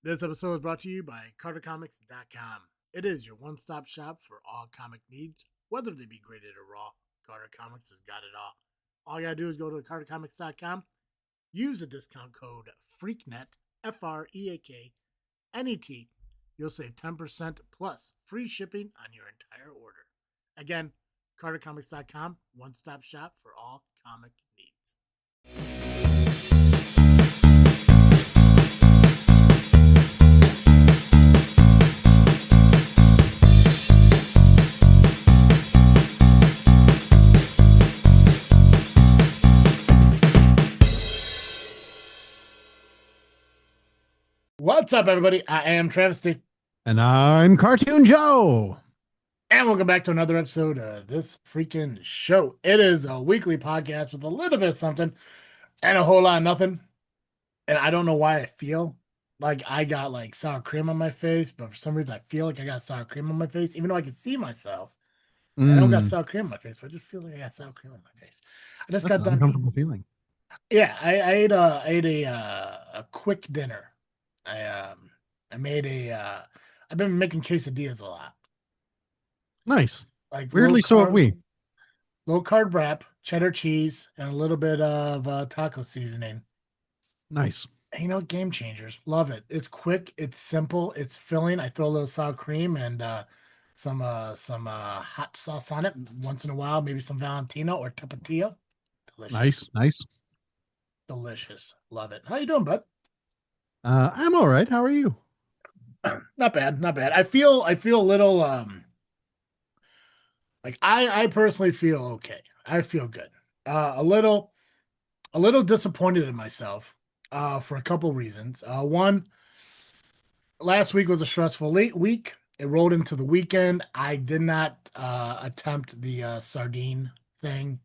This episode is brought to you by CarterComics.com. It is your one-stop shop for all comic needs, whether they be graded or raw. Carter Comics has got it all. All you gotta do is go to CarterComics.com, use the discount code FREAKNET, FREAKNET. You'll save 10% plus free shipping on your entire order. Again, CarterComics.com, one-stop shop for all comic needs. What's up, everybody? I am Travesty. And I'm Cartoon Joe. And welcome back to another episode of this freaking show. It is a weekly podcast with a little bit of something and a whole lot of nothing. And I don't know why I feel like I got like sour cream on my face, but for some reason I feel like I got sour cream on my face, even though I can see myself. I don't got sour cream on my face, but I just feel like I got sour cream on my face. I just That's got an done. uncomfortable feeling. Yeah, I ate a quick dinner. I made I've been making quesadillas a lot. Nice. Like Weirdly, so have we. Low carb wrap, cheddar cheese, and a little bit of taco seasoning. Nice. And, game changers. Love it. It's quick. It's simple. It's filling. I throw a little sour cream and some hot sauce on it once in a while. Maybe some Valentino or Tapatio. Delicious. Nice. Delicious. Love it. How you doing, bud? I'm all right. How are you? Not bad. I feel a little like I personally feel okay. I feel good. A little disappointed in myself for a couple reasons. One, last week was a stressful week. It rolled into the weekend. I did not attempt the sardine thing.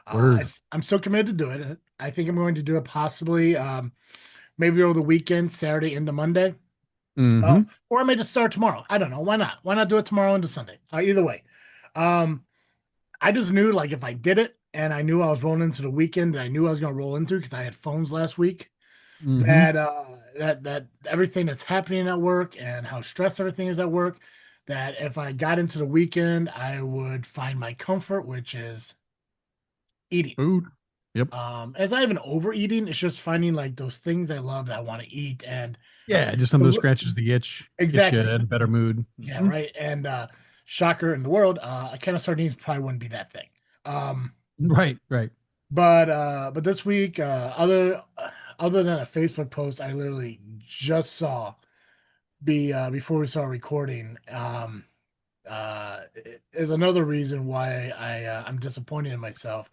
I'm still committed to doing it. I think I'm going to do it possibly maybe over the weekend, Saturday into Monday. Or I may just start tomorrow. I don't know. Why not? Why not do it tomorrow into Sunday? Either way. I just knew like if I did it and I knew I was rolling into the weekend that I knew I was going to roll into because I had phones last week, that everything that's happening at work and how stressed everything is at work, that if I got into the weekend, I would find my comfort, which is eating. Food. Yep. It's not even overeating. It's just finding like those things I love that I want to eat. And yeah, just something that scratches the itch. Exactly. Get you in a better mood. Yeah, right. And shocker in the world, a can of sardines probably wouldn't be that thing. Right. But this week, other than a Facebook post I literally just saw before we started recording, is another reason why I'm disappointed in myself.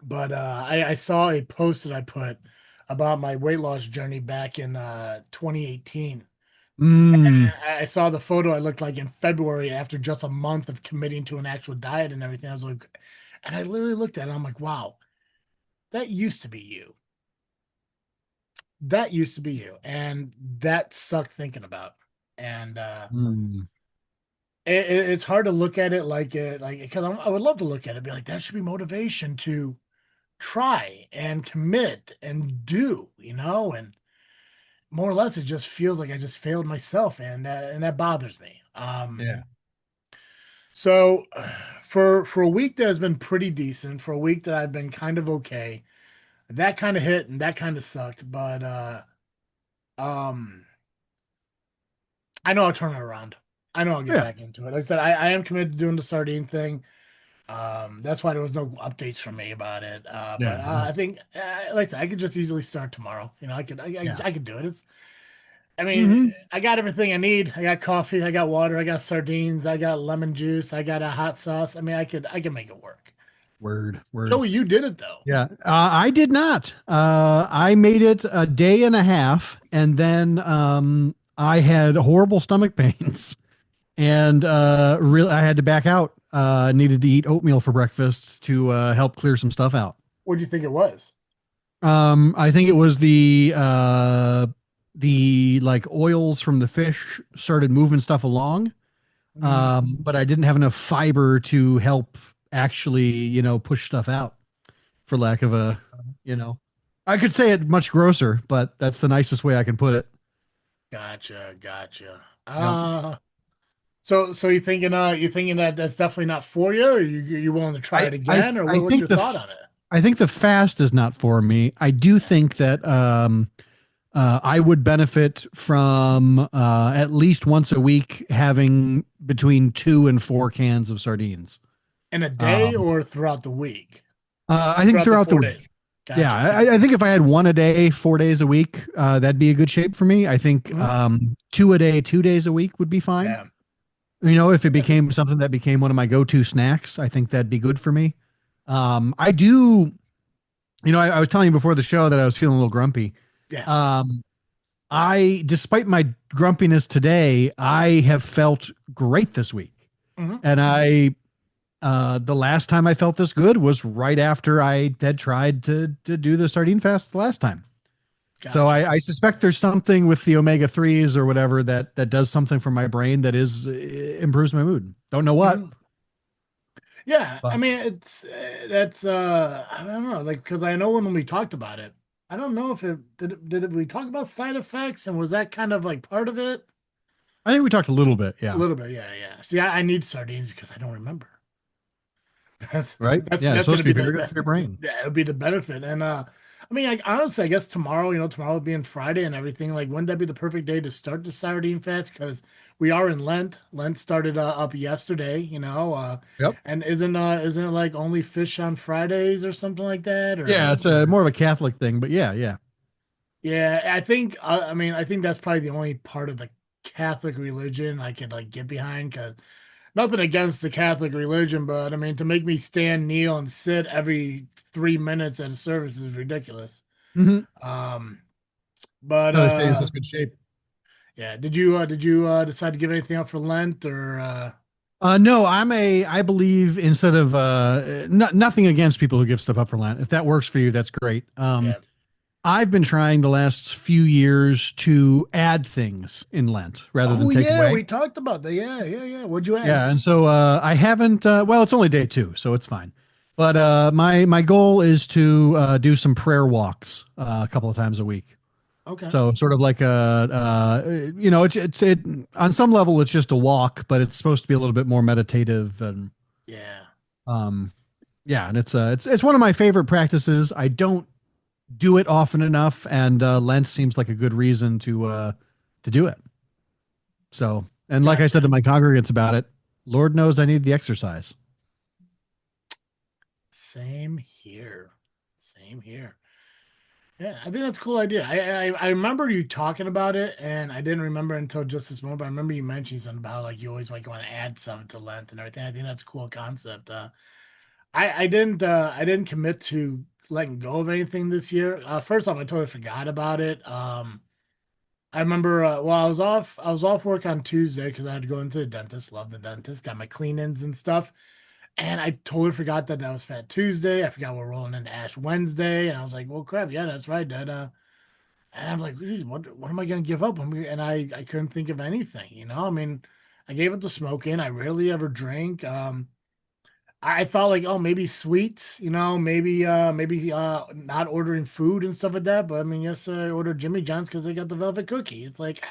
But I saw a post that I put about my weight loss journey back in 2018. I saw the photo I looked like in February after just a month of committing to an actual diet and everything. I was like, and I literally looked at it. I'm like, wow, that used to be you. That used to be you. And that sucked thinking about. And it's hard to look at it like because I would love to look at it and be like, that should be motivation to try and commit and do, and more or less, it just feels like I just failed myself, and that bothers me. Yeah. So, for a week that has been pretty decent, for a week that I've been kind of okay, that kind of hit and that kind of sucked. But I know I'll turn it around. I know I'll get back into it. Like I said, I am committed to doing the sardine thing. That's why there was no updates from me about it. But I think, like I said, I could just easily start tomorrow. I could do it. I got everything I need. I got coffee, I got water, I got sardines, I got lemon juice, I got a hot sauce. I could make it work. Word. Joey, you did it though. Yeah. I did not. I made it a day and a half, and then I had horrible stomach pains, and really I had to back out. Needed to eat oatmeal for breakfast to help clear some stuff out. What do you think it was? I think it was the like oils from the fish started moving stuff along. But I didn't have enough fiber to help actually, push stuff out, for lack of a, I could say it much grosser, but that's the nicest way I can put it. Gotcha, gotcha. Yep. So you thinking that that's definitely not for you, or you willing to try it again, or I what's think your thought on it? I think the fast is not for me. I do think that I would benefit from at least once a week having between 2 and 4 cans of sardines. In a day Um, or throughout the week? I think Throughout the throughout the 4 days. week. Yeah, Gotcha. I think if I had one a day, 4 days a week, that'd be a good shape for me. I think Mhm. two a day, 2 days a week would be fine. Yeah. If it Yeah. became something that became one of my go-to snacks, I think that'd be good for me. I do, I was telling you before the show that I was feeling a little grumpy. Yeah. Um, despite my grumpiness today, I have felt great this week. Hmm. And the last time I felt this good was right after I had tried to do the sardine fast the last time. So Gotcha. I suspect there's something with the omega threes or whatever that does something for my brain that is improves my mood. Don't know what, Hmm. Yeah. I but mean, it's that's I don't know, like because I know when we talked about it, I don't know if we talk about side effects and was that kind of like part of it? I think we talked a little bit. A Yeah. little bit, yeah, yeah. See, I need sardines because I don't remember. That's Right. Yeah. It's that's supposed gonna to be be very good for your brain. yeah, it'll be the benefit. And I mean, like honestly, I guess tomorrow, tomorrow being Friday and everything, like wouldn't that be the perfect day to start the sardine fast? Because we are in Lent. Lent started up yesterday, Yep. and isn't it like only fish on Fridays or something like that? Yeah. Or It's a more of a Catholic thing, but yeah. Yeah. yeah, I think I mean I think that's probably the only part of the Catholic religion I could like get behind because nothing against the Catholic religion, but I mean, to make me stand, kneel, and sit every 3 minutes at a service is ridiculous. Hmm. Um, but No, they stay in such good shape. yeah, did you decide to give anything up for Lent or No, I believe instead of nothing against people who give stuff up for Lent. If that works for you, that's great. yeah? I've been trying the last few years to add things in Lent rather than Oh take yeah, away. we talked about that. Yeah, yeah, yeah. What'd you add? Yeah, and so I haven't. Well, it's only day 2, so it's fine. But my goal is to do some prayer walks a couple of times a week. Okay. So sort of like it on some level it's just a walk, but it's supposed to be a little bit more meditative and Yeah. um yeah, and it's one of my favorite practices. I don't do it often enough, and Lent seems like a good reason to do it. So, and like I said Gotcha. to my congregants about it, Lord knows I need the exercise. Same here. Same here. Yeah, I think that's a cool idea. I remember you talking about it, and I didn't remember until just this moment. But I remember you mentioning something about like you always like want to add something to Lent and everything. I think that's a cool concept. I didn't commit to letting go of anything this year. First off, I totally forgot about it. I remember well, I was off work on Tuesday because I had to go into the dentist. Love the dentist, got my clean-ins and stuff. And I totally forgot that that was Fat Tuesday. I forgot we're rolling into Ash Wednesday, and I was like, "Well, crap, yeah, that's right, Dad." And I was like, "Geez, what am I gonna give up?" And I couldn't think of anything. I mean, I gave up the smoking. I rarely ever drink. I thought like, oh, maybe sweets. Maybe not ordering food and stuff like that. But I mean, yes, I ordered Jimmy John's because they got the velvet cookie. It's like,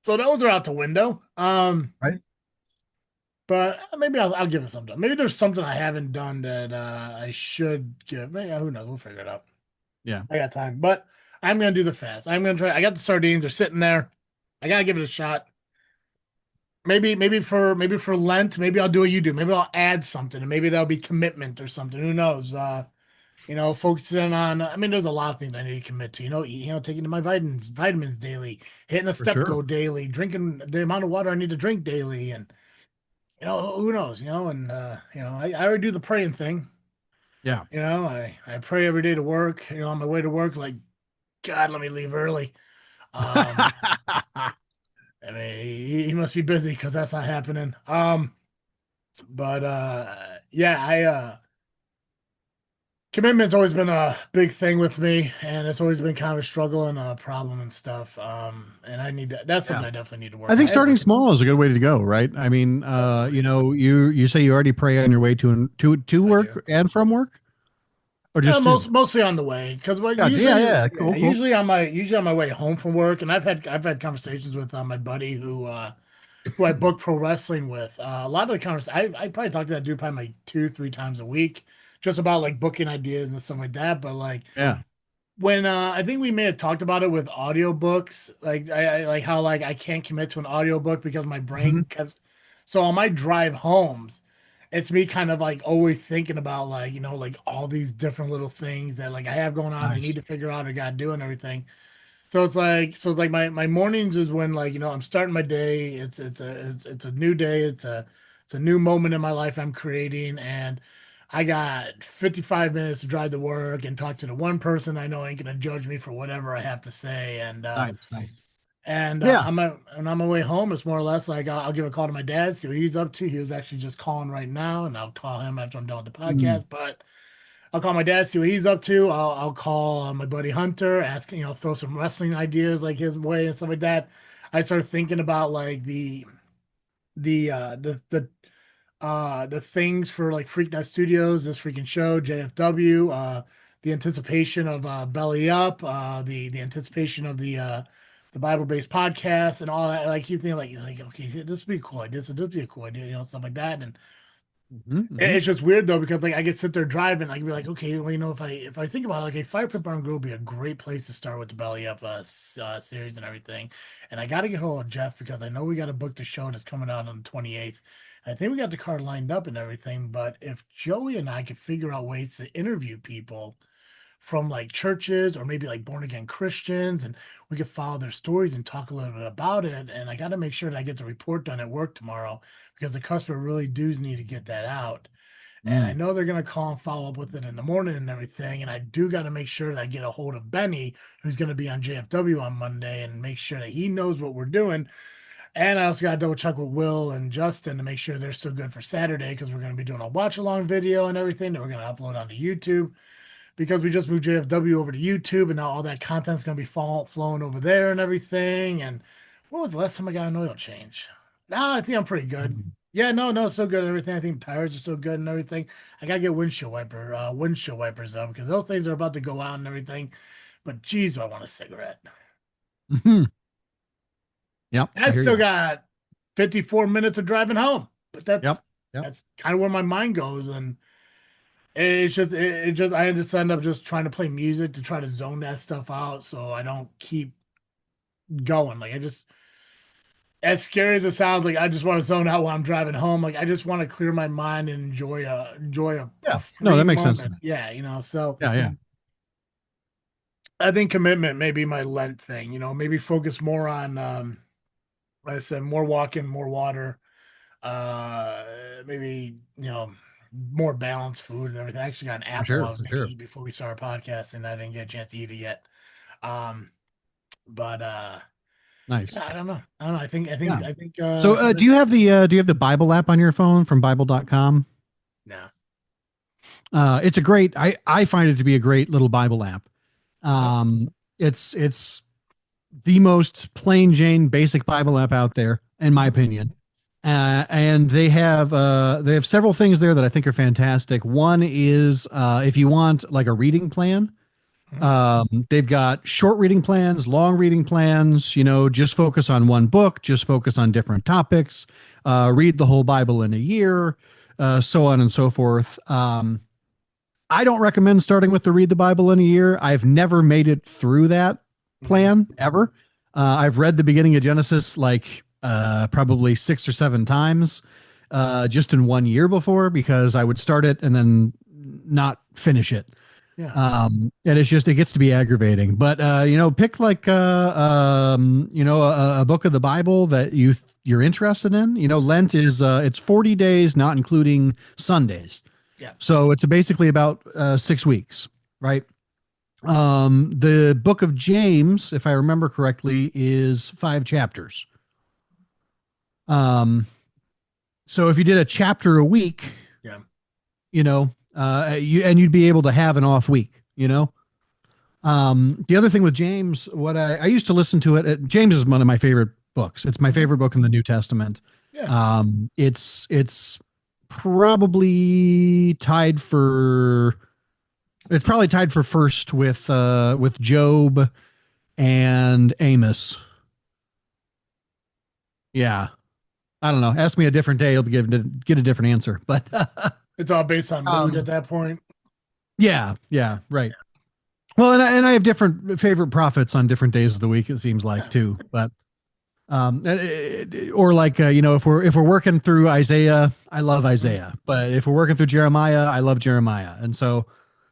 so those are out the window. Right. But maybe I'll give it some time. Maybe there's something I haven't done that I should give. Maybe, who knows? We'll figure it out. Yeah. I got time. But I'm gonna do the fast. I'm gonna try. I got the sardines. They're sitting there. I gotta give it a shot. Maybe for Lent, maybe I'll do what you do. Maybe I'll add something, and maybe that'll be commitment or something. Who knows? Focusing on. I mean, there's a lot of things I need to commit to. Taking my vitamins daily, hitting a For step sure. goal daily, drinking the amount of water I need to drink daily, and who knows, and I already do the praying thing. Yeah. I pray every day to work, on my way to work, like, God, let me leave early. Um, I mean, he must be busy because that's not happening. But yeah, I commitment's always been a big thing with me, and it's always been kind of a struggle and a problem and stuff. And that's Yeah. something I definitely need to I work on. think starting small is a good way to go, right? I mean, Definitely, you say you already pray on your way to I do. work and from work, or just Mostly on the way, because what gotcha. Yeah, usually, yeah, yeah, cool, cool. usually on my way home from work, and I've had conversations with my buddy who I book pro wrestling with. A lot of the conversations I probably talk to that dude probably like 2-3 times a week, just about like booking ideas and stuff like that. But like Yeah. when I think we may have talked about it with audiobooks, like I like how like I can't commit to an audiobook because my Hmm. brain kept. So on my drive homes, it's me kind of like always thinking about like like all these different little things that like I have going on and need Nice. to figure out or got to do and everything. So it's like my mornings is when like I'm starting my day. It's a new day. It's a new moment in my life I'm creating, and I got 55 minutes to drive to work and talk to the one person I know ain't gonna judge me for whatever I have to say. Nice, nice. And Yeah. on my way home, it's more or less like I'll give a call to my dad, see what he's up to. He was actually just calling right now, and I'll call him after I'm done with the Mm. podcast. But I'll call my dad, see what he's up to. I'll call my buddy Hunter, ask throw some wrestling ideas like his way and stuff like that. I started thinking about like the things for like Freaknet Studios, this freaking show, JFW, the anticipation of Belly Up, the anticipation of the Bible based podcast and all that. Like you think like okay, this would be a cool idea. This would be a cool idea, stuff like that. And Hmm. Hmm. it's just weird though because like I get sit there driving, I can be like, okay, well, if I think about it, like a Fire Pit Barn Grill would be a great place to start with the Belly Up series and everything. And I got to get hold of Jeff because I know we got to book the show that's coming out on the 28th. I think we got the car lined up and everything, but if Joey and I could figure out ways to interview people from like churches or maybe like born again Christians, and we could follow their stories and talk a little bit about it. And I got to make sure that I get the report done at work tomorrow because the customer really does need to get that out. And I Mm. know they're going to call and follow up with it in the morning and everything. And I do got to make sure that I get a hold of Benny, who's going to be on JFW on Monday, and make sure that he knows what we're doing. And I also got to double check with Will and Justin to make sure they're still good for Saturday because we're going to be doing a watch along video and everything that we're going to upload onto YouTube because we just moved JFW over to YouTube and now all that content's going to be flowing over there and everything. And when was the last time I got an oil change? No, I think I'm pretty good. Mm. Yeah, no, it's still good and everything. I think tires are still good and everything. I gotta get windshield wipers up because those things are about to go out and everything. But geez, do I want a cigarette. Hmm. Yep, I I hear still you. got 54 minutes of driving home, but Yep. Yep. that's kind of where my mind goes, and it just I just end up just trying to play music to try to zone that stuff out so I don't keep going. Like I just as scary as it sounds, like I just want to zone out while I'm driving home. Like I just want to clear my mind and enjoy a Yeah. No, free that makes sense to moment. me. Yeah, so Yeah, yeah. I think commitment may be my Lent thing, maybe focus more on like I said, more walking, more water, uh maybe, more balanced food and everything. I actually got an For apple I sure, was for gonna sure. eat before we started podcast and I didn't get a chance to eat it yet. Um but Nice. yeah, I don't know. Yeah. I So, think do you have the Bible app on your phone from Bible.com? no. It's a great. I find it to be a great little Bible app. Okay. It's the most plain Jane basic Bible app out there, in my Mhm. opinion. And they have several things there that I think are fantastic. One is if you want like a reading plan, Mhm. they've got short reading plans, long reading plans. Just focus on one book, just focus on different topics. Read the whole Bible in a year, so on and so forth. I don't recommend starting with the read the Bible in a year. I've never made it through that Mhm. plan ever. I've read the beginning of Genesis like probably 6 or 7 times just in one year before because I would start it and then not finish it. Yeah. And it gets to be aggravating. But pick like a book of the Bible that you're interested in. Lent is it's 40 days, not including Sundays. Yeah. So it's basically about 6 weeks, right? The book of James, if I remember correctly, is 5 chapters. Um, so if you did a chapter a week, Yeah. you'd be able to have an off week. The other thing with James, what I used to listen to James is one of my favorite books. It's my Mhm. favorite book in the New Testament. Yeah. It's probably tied for It's probably tied for first with Job and Amos. Yeah. I don't know. Ask me a different day. You'll be get a different answer. But It's all based on mood at um, that point. yeah, yeah, right. Well, and I have different favorite prophets on different days of the week. It seems like too. But or like if we're working through Isaiah, I love Mhm. Isaiah. But if we're working through Jeremiah, I love Jeremiah. And so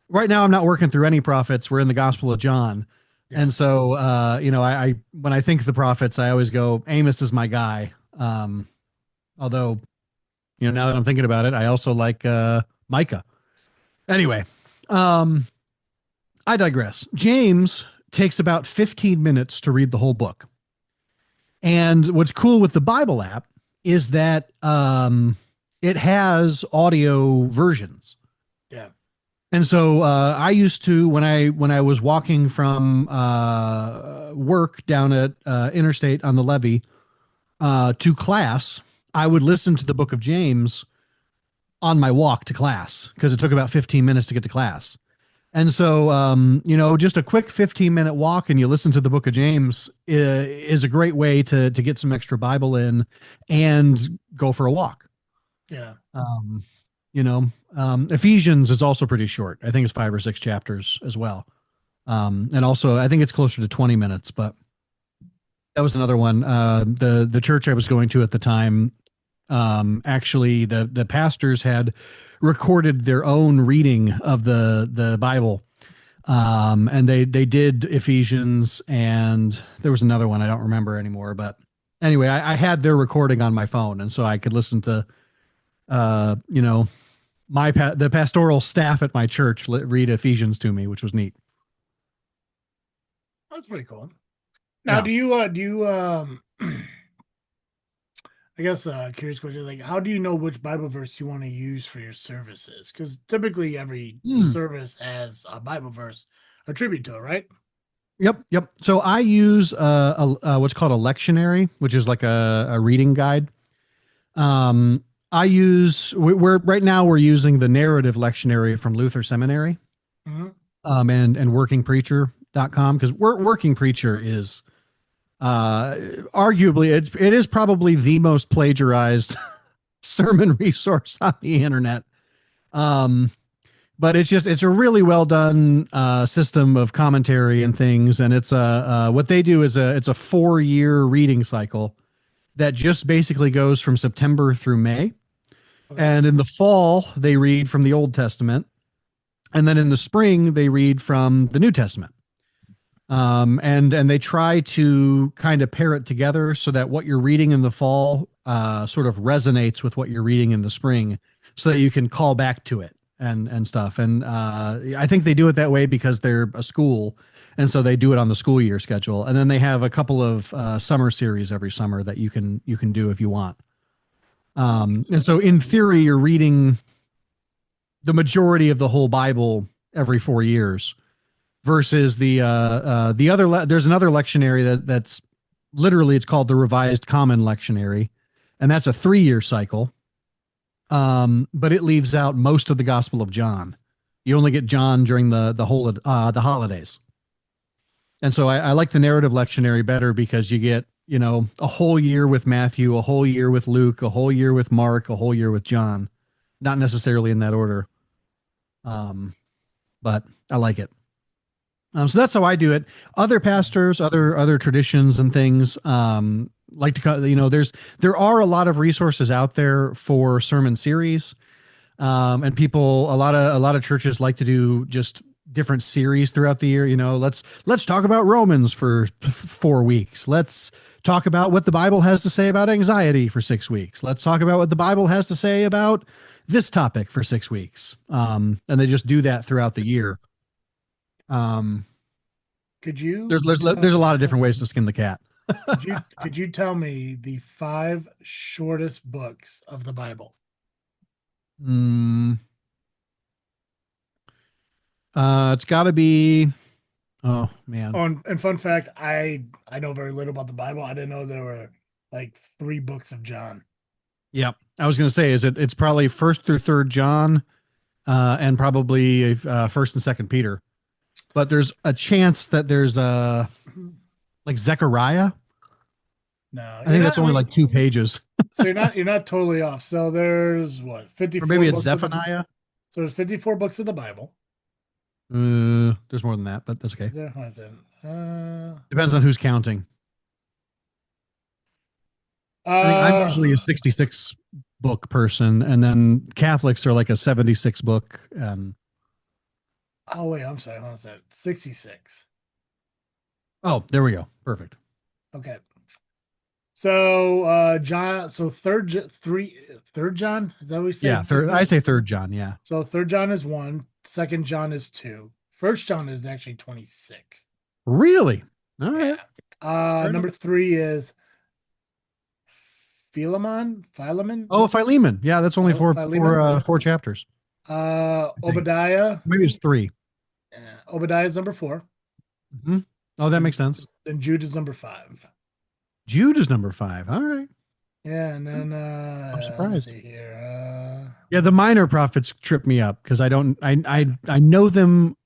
right now I'm not working through any prophets. We're in the Gospel of John. Yeah. And so I when I think of the prophets, I always go Amos is my guy. Although now that I'm thinking about it, I also like Micah. Anyway, um, I digress. James takes about 15 minutes to read the whole book. And what's cool with the Bible app is that it has audio versions. Yeah. And so I used to when I was walking from work down at Interstate on the levee to class, I would listen to the Book of James on my walk to class because it took about 15 minutes to get to class. And so, just a quick 15-minute walk and you listen to the Book of James is a great way to get some extra Bible in and go for a walk. Yeah. Um, Ephesians is also pretty short. I think it's 5 or 6 chapters as well. And also, I think it's closer to 20 minutes, but that was another one. The church I was going to at the time, actually, the pastors had recorded their own reading of the Bible. And they did Ephesians, and there was another one I don't remember anymore. But anyway, I had their recording on my phone, and so I could listen to, uh, you know, the pastoral staff at my church read Ephesians to me, which was neat. That's pretty cool. Now, Yeah. do you I guess curious question, like how do you know which Bible verse you want to use for your services? Because typically every Hmm. service has a Bible verse attributed to it, right? Yep, yep. So I use what's called a lectionary, which is like a reading guide. I use we're right now we're using the narrative lectionary from Luther Seminary, Hmm. and workingpreacher.com because working preacher is arguably it is probably the most plagiarized sermon resource on the internet. Um, but it's a really well done system of commentary and things, and it's what they do is it's a 4 year reading cycle that just basically goes from September through May. Okay. And in the fall, they read from the Old Testament. And then in the spring, they read from the New Testament. And they try to kind of pair it together so that what you're reading in the fall sort of resonates with what you're reading in the spring, so that you can call back to it and stuff. And I think they do it that way because they're a school, and so they do it on the school year schedule. And then they have a couple of summer series every summer that you can do if you want. And so in theory, you're reading the majority of the whole Bible every 4 years versus the other there's another lectionary that's literally it's called the Revised Common Lectionary, and that's a 3 year cycle. But it leaves out most of the Gospel of John. You only get John during the holidays, and so I like the narrative lectionary better because you get a whole year with Matthew, a whole year with Luke, a whole year with Mark, a whole year with John, not necessarily in that order. Um, but I like it. So that's how I do it. Other pastors, other traditions and things, like to there are a lot of resources out there for sermon series, and people a lot of churches like to do just different series throughout the year. Let's talk about Romans for 4 weeks. Let's talk about what the Bible has to say about anxiety for 6 weeks. Let's talk about what the Bible has to say about this topic for 6 weeks. And they just do that throughout the year. Um, Could you there's a lot of different ways to skin the cat. could you tell me the five shortest books of the Bible? Mm, it's got to be. Oh man. Oh, and fun fact, I know very little about the Bible. I didn't know there were like three books of John. Yep. I was gonna say, it's probably first through third John, and probably First and Second Peter. But there's a chance that there's like Zechariah. No, I you're think not. that's I only mean, like 2 pages, so you're not totally off. So there's what or 54 maybe it's books of the. Zephaniah. So there's 54 books of the Bible. There's more than that, but that's okay. Is there? What is it? Depends on who's counting. I think I'm Uh, usually a 66 book person, and then Catholics are like a 76 book. oh wait, I'm sorry. What is that? 66. Oh, there we go. Perfect. Okay. So John. So third John. Is that what we Yeah, said? third. I say third John. Yeah. So third John is one. Second John is two. First John is actually 26. Really? All right. Yeah. Fair enough. Number three is Philemon. Oh, Philemon. Yeah, that's only Philemon. 4 chapters. I think Obadiah. maybe it's 3. Obadiah is number four. Hmm. Oh, that And, makes sense. and Jude is number five. Jude is number 5. All right. Yeah, and then I'm let's surprised. see here. Yeah, the minor prophets trip me up because I don't. I know them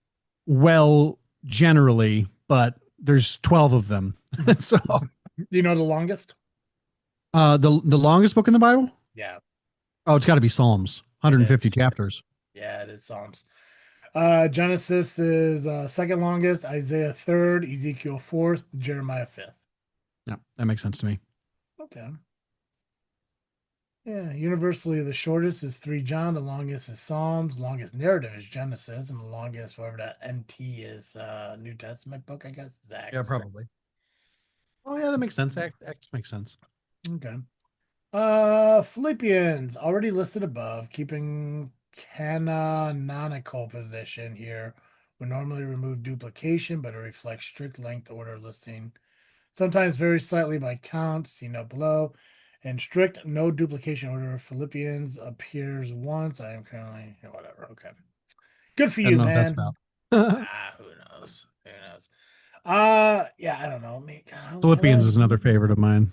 well generally, but there's 12 of them. So, Do you know the longest? the longest book in the Bible? Yeah, Oh, it's got to be Psalms, it 150 is. chapters. Yeah, it is Psalms. Genesis is second longest, Isaiah third, Ezekiel fourth, Jeremiah fifth. Yeah, that makes sense to me. Okay. Yeah, universally the shortest is 3 John, the longest is Psalms, longest narrative is Genesis, and the longest, whatever that NT is, New Testament book, I guess, is Yeah, Acts. probably. Oh, yeah, that makes sense. Acts makes sense. Okay. Philippians, already listed above, keeping canonical position here. We normally remove duplication, but it reflects strict length order listing. Sometimes vary slightly by count, see note below. And strict no duplication order, Philippians appears once. I am currently, whatever. Okay. Good for I don't you, know what that's man. about. Who knows? Who knows? Yeah, I don't know. Me, Philippians is another favorite of mine.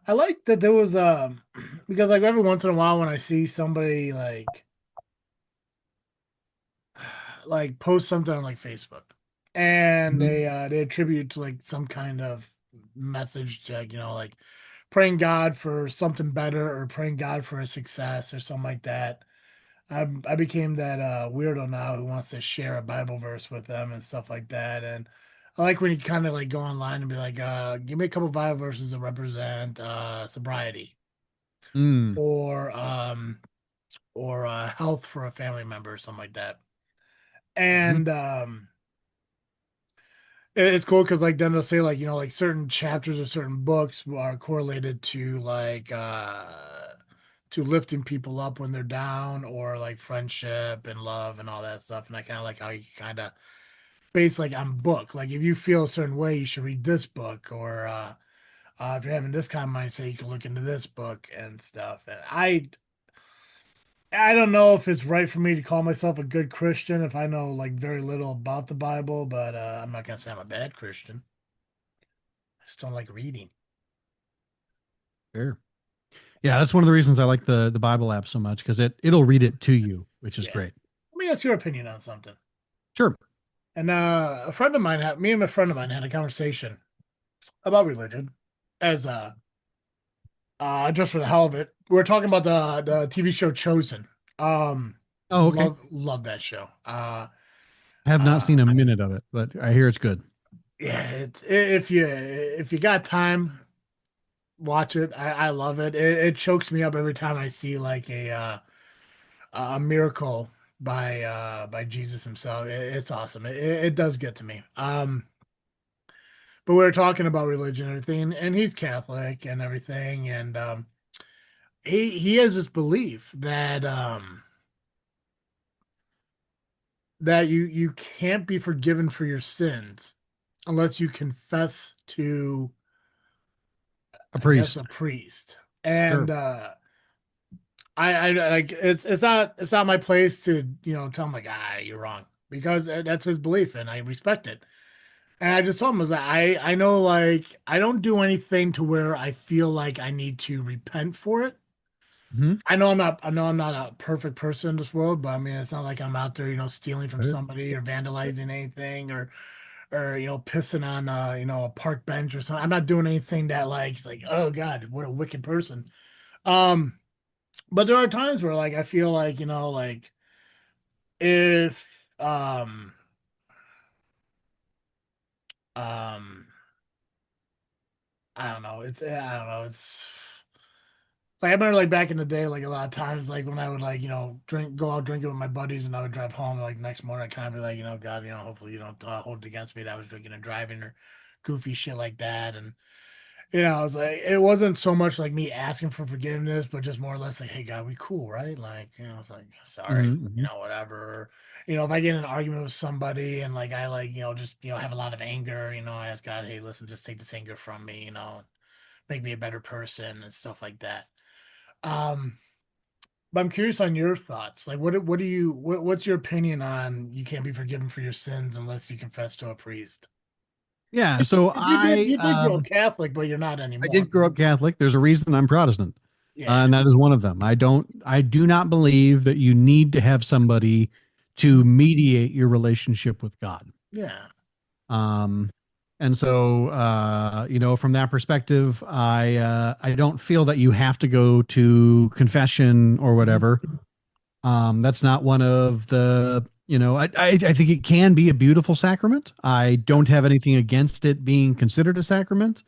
I like that there was because like every once in a while when I see somebody like post something on like Facebook and Mhm. they attribute to like some kind of message to, like like praying God for something better or praying God for a success or something like that. I became that weirdo now who wants to share a Bible verse with them and stuff like that. And I like when you kind of like go online and be like, give me a couple Bible verses that represent sobriety Mm. or health for a family member or something like that. Mhm. And it's cool because like then they'll say like like certain chapters or certain books are correlated to like to lifting people up when they're down or like friendship and love and all that stuff. And I kind of like how you kind of base like on book. Like if you feel a certain way, you should read this book or if you're having this kind of mindset, you can look into this book and stuff. And I don't know if it's right for me to call myself a good Christian if I know like very little about the Bible, but I'm not gonna say I'm a bad Christian. I just don't like reading. Sure. Yeah, that's one of the reasons I like the Bible app so much because it'll read it to you, which is Yeah. great. Let me ask your opinion on something. Sure. And a friend of mine had me and a friend of mine had a conversation about religion as just for the hell of it. We were talking about the TV show Chosen. Oh, okay. Love that show. I have not Uh seen a minute of it, but I hear it's good. yeah, if you got time, watch it. I love it. It chokes me up every time I see like a miracle by Jesus himself. It's awesome. It does get to me. But we were talking about religion and everything, and he's Catholic and everything, and he has this belief that you can't be forgiven for your sins unless you confess to, A I guess, a priest. priest. Sure. And I like it's not my place to tell him like you're wrong because that's his belief and I respect it. And I just told him, I was like, I know, like, I don't do anything to where I feel like I need to repent for it. Mhm. I know I'm not a perfect person in this world, but I mean, it's not like I'm out there, stealing from Right. somebody or vandalizing anything or pissing on a park bench or something. I'm not doing anything that like it's like, oh God, what a wicked person. Um, but there are times where like I feel like, like if um I don't know, I don't know, it's like I remember like back in the day, like a lot of times, like when I would like, go out drinking with my buddies, and I would drive home like next morning, I kind of be like, God, hopefully you don't hold it against me that I was drinking and driving or goofy shit like that. And it's like it wasn't so much like me asking for forgiveness, but just more or less like, hey, God, we cool, right? Like, it's like sorry, Mhm, mhm. whatever. If I get in an argument with somebody and like I like, just have a lot of anger, I ask God, hey, listen, just take this anger from me, make me a better person and stuff like that. Um, but I'm curious on your thoughts. Like, what do you what's your opinion on you can't be forgiven for your sins unless you confess to a priest? Yeah. So You did grow up Catholic, but you're not I anymore. did grow up Catholic. There's a reason I'm Protestant, Yeah, and that is one of them. I do not believe that you need to have somebody to mhm, mediate your relationship with God. yeah, Um, and so, from that perspective, I don't feel that you have to go to confession or mhm, whatever. That's not one of the, I think it can be a beautiful sacrament. I don't have anything against it being considered a sacrament.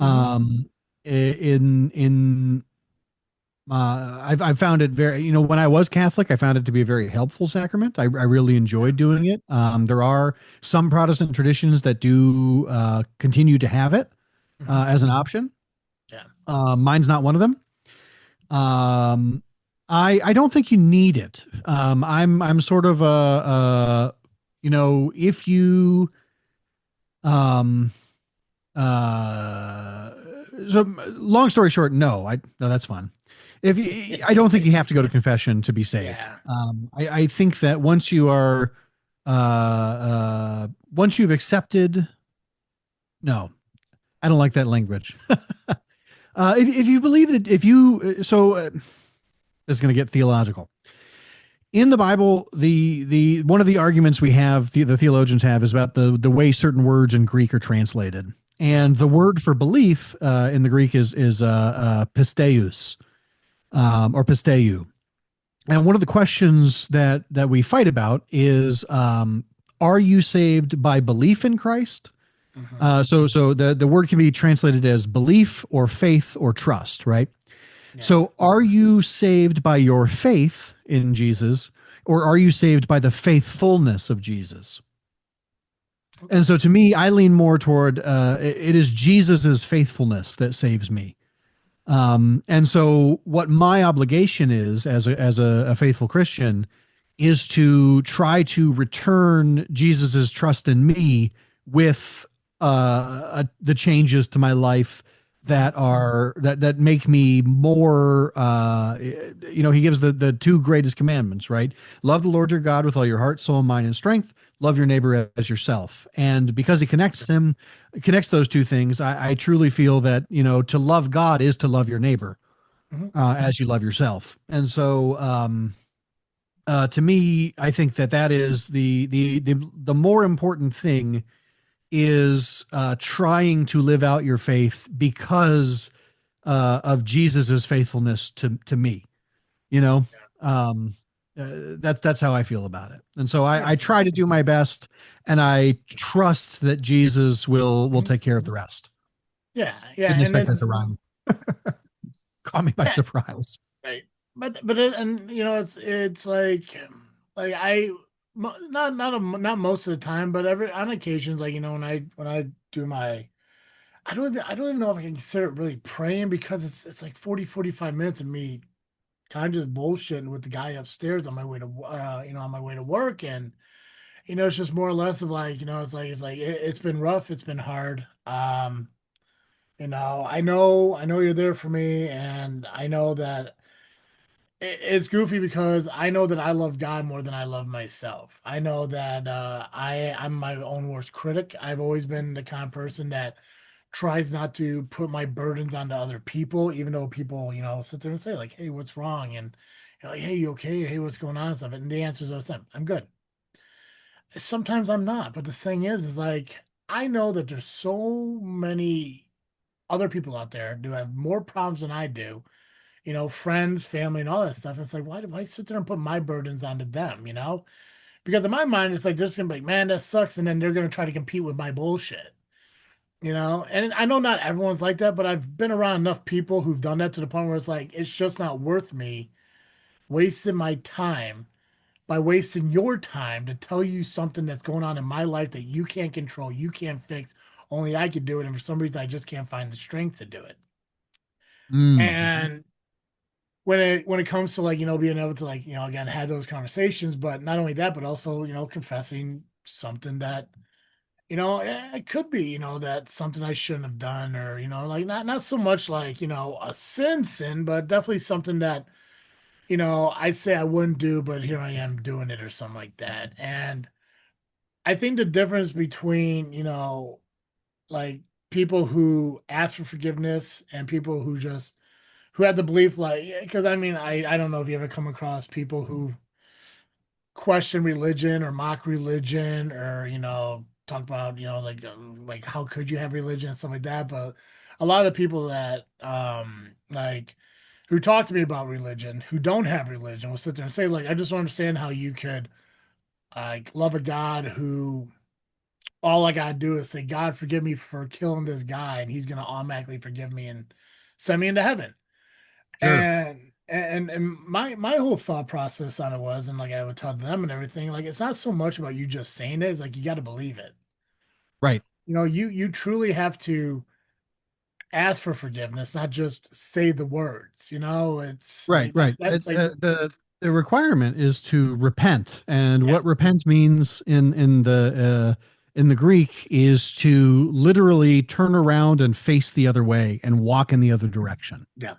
mhm, Um, in I've found it very, when I was Catholic, I found it to be a very helpful sacrament. I really enjoyed doing it. There are some Protestant traditions that do continue to have it mhm, as an option. yeah, Mine's not one of them. Um, I don't think you need it. I'm sort of if you um uh so long story short, no, that's fun. If you, I don't think you have to go to confession to be saved. yeah. I think that once you've accepted, no, I don't like that language. If you believe that, if you, so this is going to get theological. In the Bible, the one of the arguments we have, the theologians have, is about the way certain words in Greek are translated. Yeah. And the word for belief in the Greek is pisteus, or pisteu. And one of the questions that we fight about is, are you saved by belief in Christ? Hmm. So the word can be translated as belief or faith or trust, right? Yeah. So are you saved by your faith in Jesus, or are you saved by the faithfulness of Jesus? And Okay. so to me, I lean more toward it is Jesus's faithfulness that saves me. And so what my obligation is as a faithful Christian is to try to return Jesus's trust in me with the changes to my life Hmm. that make me more he gives the two greatest commandments, right? Love the Lord your God with all your heart, soul, mind, and strength. Love your neighbor as yourself. And because he connects those two things, I truly feel that, to love God is to love your neighbor Hmm. as you love yourself. And so to me, I think that is the more important thing is trying to live out your faith because of Jesus's faithfulness to me. You know, um, that's how I feel about it. And so Yeah. I try to do my best, and I trust that Jesus will Mhm. take care of the rest. Yeah. Yeah. Didn't And expect that to it's rhyme. Caught me by yeah, surprise. right. But and it's like not most of the time, but every on occasions, like when I do my I don't even know if I can consider it really praying because it's like 40, 45 minutes of me kind of just bullshitting with the guy upstairs on my way to on my way to work. And it's just more or less of like it's like it's been rough, it's been hard. I know you're there for me, and I know that it's goofy because I know that I love God more than I love myself. I know that I'm my own worst critic. I've always been the kind of person that tries not to put my burdens onto other people, even though people, sit there and say like, "Hey, what's wrong?" And you're like, "Hey, you okay? Hey, what's going on?" And stuff. And the answer is always the same. I'm good. Sometimes I'm not, but the thing is like I know that there's so many other people out there who have more problems than I do, friends, family, and all that stuff. It's like, why do I sit there and put my burdens onto them? Because in my mind, it's like they're just gonna be like, man, that sucks, and then they're gonna try to compete with my bullshit. And I know not everyone's like that, but I've been around enough people who've done that to the point where it's like it's just not worth me wasting my time by wasting your time to tell you something that's going on in my life that you can't control, you can't fix, only I could do it, and for some reason I just can't find the strength to do it. Mm. And when it comes to like, being able to like, again, have those conversations, but not only that, but also, confessing something that, it could be, that something I shouldn't have done, or, like not so much like, a sin, but definitely something that, I say I wouldn't do, but here I am doing it or something like that. And I think the difference between, like people who ask for forgiveness and people who have the belief, like, because I mean, I don't know if you ever come across people who question religion or mock religion, or talk about, like how could you have religion and stuff like that. But a lot of the people that like who talk to me about religion, who don't have religion, will sit there and say like, I just don't understand how you could like love a God who all I gotta do is say, God, forgive me for killing this guy, and he's gonna automatically forgive me and send me into heaven. Sure. And my whole thought process on it was, and like I would tell them and everything, like it's not so much about you just saying it, it's like you got to believe it. Right. You truly have to ask for forgiveness, not just say the words. It's Right. like that Right. that like The requirement is to repent, and yeah, what repent means in the Greek is to literally turn around and face the other way and walk in the other direction. yeah.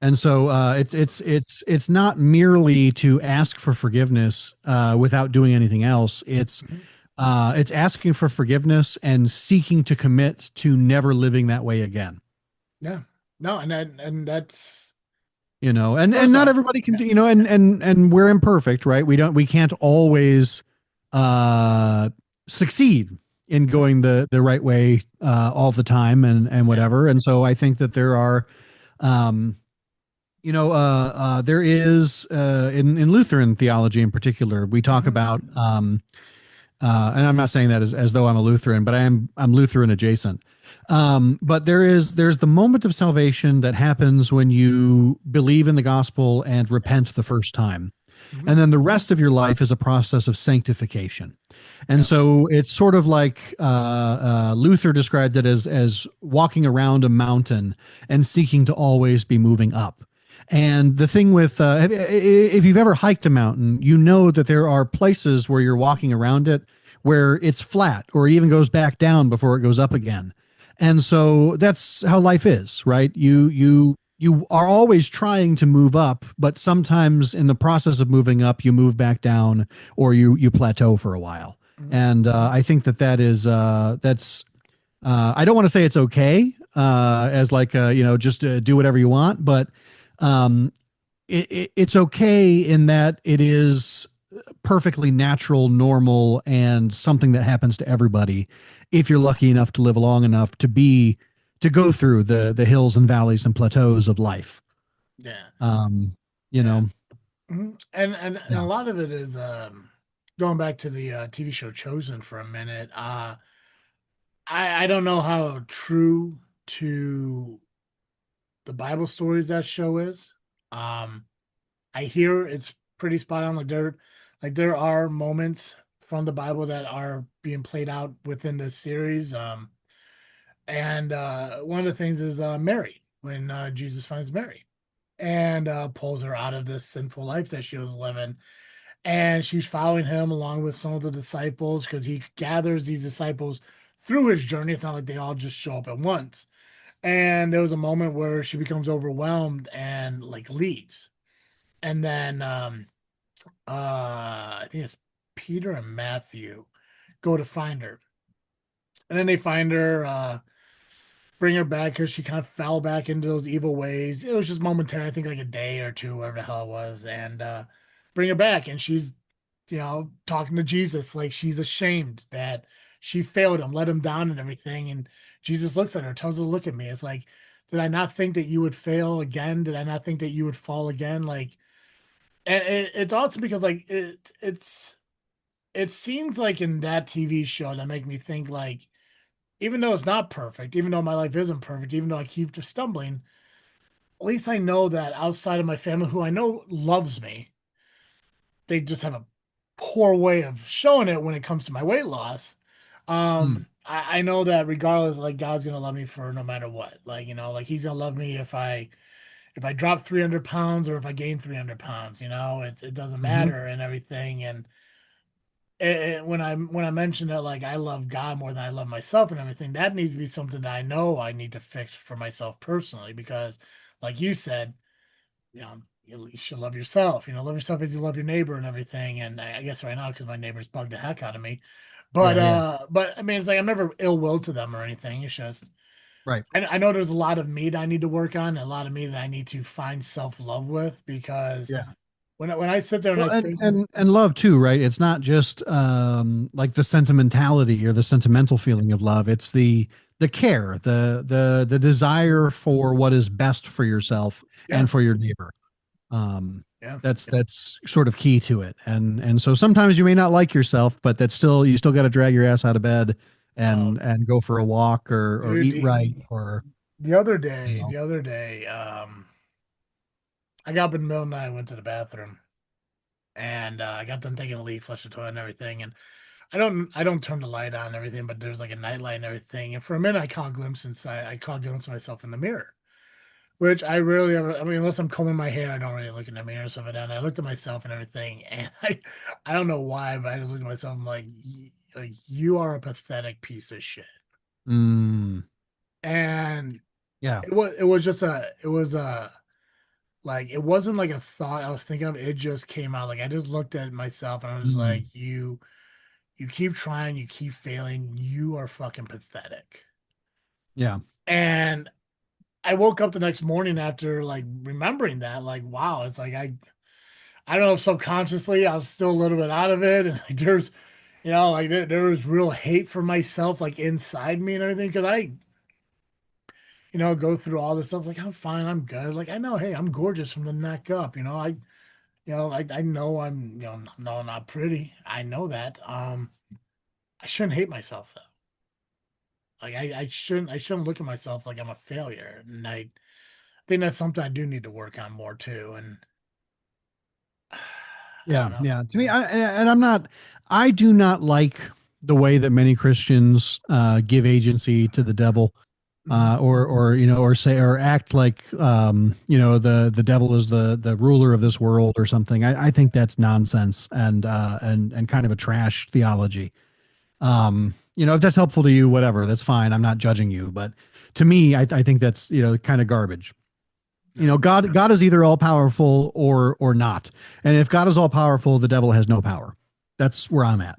And so it's not merely to ask for forgiveness without doing anything else. Mhm. It's asking for forgiveness and seeking to commit to never living that way again. Yeah. No, and that's And first not off, everybody can yeah. do, and we're imperfect, right? We can't always uh succeed in Mhm. going the right way all the time and Yeah. whatever. And so I think that there are um there is in Lutheran theology in particular, we talk Mhm. about and I'm not saying that as though I'm a Lutheran, but I'm Lutheran adjacent. But there's the moment of salvation that happens when you believe in the gospel and Yeah. repent the first time. Mhm. And then the rest of your life is a process of sanctification. And Yeah. so it's sort of like Luther described it as walking around a mountain and seeking to always be moving up. And the thing with if you've ever hiked a mountain, you know that there are places where you're walking around it where it's flat or even goes back down before it goes up again. And so that's how life is, right? You are always trying to move up, but sometimes in the process of moving up, you move back down or you plateau for a while. Mhm. And I think that is that's I don't want to say it's okay as like just do whatever you want, but um, it's okay in that it is perfectly natural, normal, and something that happens to everybody if you're lucky enough to live long enough to go through the hills and valleys and plateaus of life. Yeah. Um, you Yeah. know, And a yeah. lot of it is going back to the TV show Chosen for a minute. I don't know how true to the Bible stories that show is. Um, I hear it's pretty spot on. Like there are moments from the Bible that are being played out within this series. And one of the things is Mary, when Jesus finds Mary and pulls her out of this sinful life that she was living. And she's following him along with some of the disciples because he gathers these disciples through his journey. It's not like they all just show up at once. And there was a moment where she becomes overwhelmed and like leaves. And then I think it's Peter and Matthew go to find her. And then they find her. bring her back because she kind of fell back into those evil ways. It was just momentary, I think like a day or two, whatever the hell it was, and bring her back, and she's talking to Jesus like she's ashamed that she failed him, let him down, and everything. And Jesus looks at her, tells her to look at me. It's like, did I not think that you would fail again? Did I not think that you would fall again? Like, and it's awesome because like it seems like in that TV show that make me think like, even though it's not perfect, even though my life isn't perfect, even though I keep just stumbling, at least I know that outside of my family, who I know loves me, they just have a poor way of showing it when it comes to my weight loss. Mm. I know that regardless, like God's gonna love me for no matter what. Like, like He's gonna love me if I drop 300 pounds or if I gain 300 pounds. It doesn't Hmm. matter and everything. And when I mentioned that, like I love God more than I love myself and everything, that needs to be something that I know I need to fix for myself personally. Because, like you said, you should love yourself. Love yourself as you love your neighbor and everything. And I guess right now, because my neighbors bug the heck out of me, but Yeah, yeah, I mean, it's like I'm never ill will to them or anything. It's just right. I know there's a lot of me that I need to work on, and a lot of me that I need to find self love with. Because Yeah. when I sit there and Well, I and think, and love too, right? It's not just like the sentimentality or the sentimental feeling of love. It's the care, the desire for what is best for yourself yeah, and for your neighbor. Um, yeah, that's sort of key to it. And so sometimes you may not like yourself, but that's still you still got to drag your ass out of bed oh, and go for a walk or dude, eat right or the other you day, know. I got up in the middle of the night, went to the bathroom, and I got done taking a leak, flushed the toilet and everything, and I don't turn the light on and everything, but there's like a night light and everything. And for a minute, I caught a glimpse of myself in the mirror, which I rarely ever. I mean, unless I'm combing my hair, I don't really look in the mirror. So, but then I looked at myself and everything, and I don't know why, but I just looked at myself. I'm like you are a pathetic piece of shit. Mm, And yeah. it was just it was like it wasn't like a thought I was thinking of. It just came out. Like I just looked at myself and I was Mm, like, you keep trying, you keep failing, you are fucking pathetic. yeah. And I woke up the next morning after like remembering that, like, wow, it's like I don't know, subconsciously I was still a little bit out of it. And like there's like there was real hate for myself like inside me and everything. Because I go through all this stuff, like I'm fine, I'm good. Like I know, hey, I'm gorgeous from the neck up. I know I'm no, not pretty. I know that. I shouldn't hate myself though. Like I shouldn't look at myself like I'm a failure. And I think that's something I do need to work on more too. And I Yeah, don't know. yeah. To me, I do not like the way that many Christians give agency to the devil, Mhm. or say or act like the devil is the ruler of this world or something. I think that's nonsense and kind of a trash theology. If that's helpful to you, whatever, that's fine. I'm not judging you, but to me, I think that's kind of garbage. Yeah. God is either all powerful or not. And if God is all powerful, the devil has no power. That's where I'm at.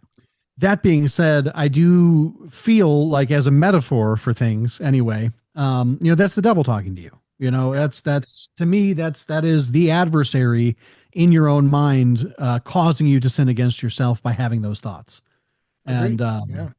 That being said, I do feel like as a metaphor for things anyway, that's the devil talking to you. Yeah. That's to me, that is the adversary in your own mind, causing you to sin against yourself by having those thoughts. And Agreed. Yeah.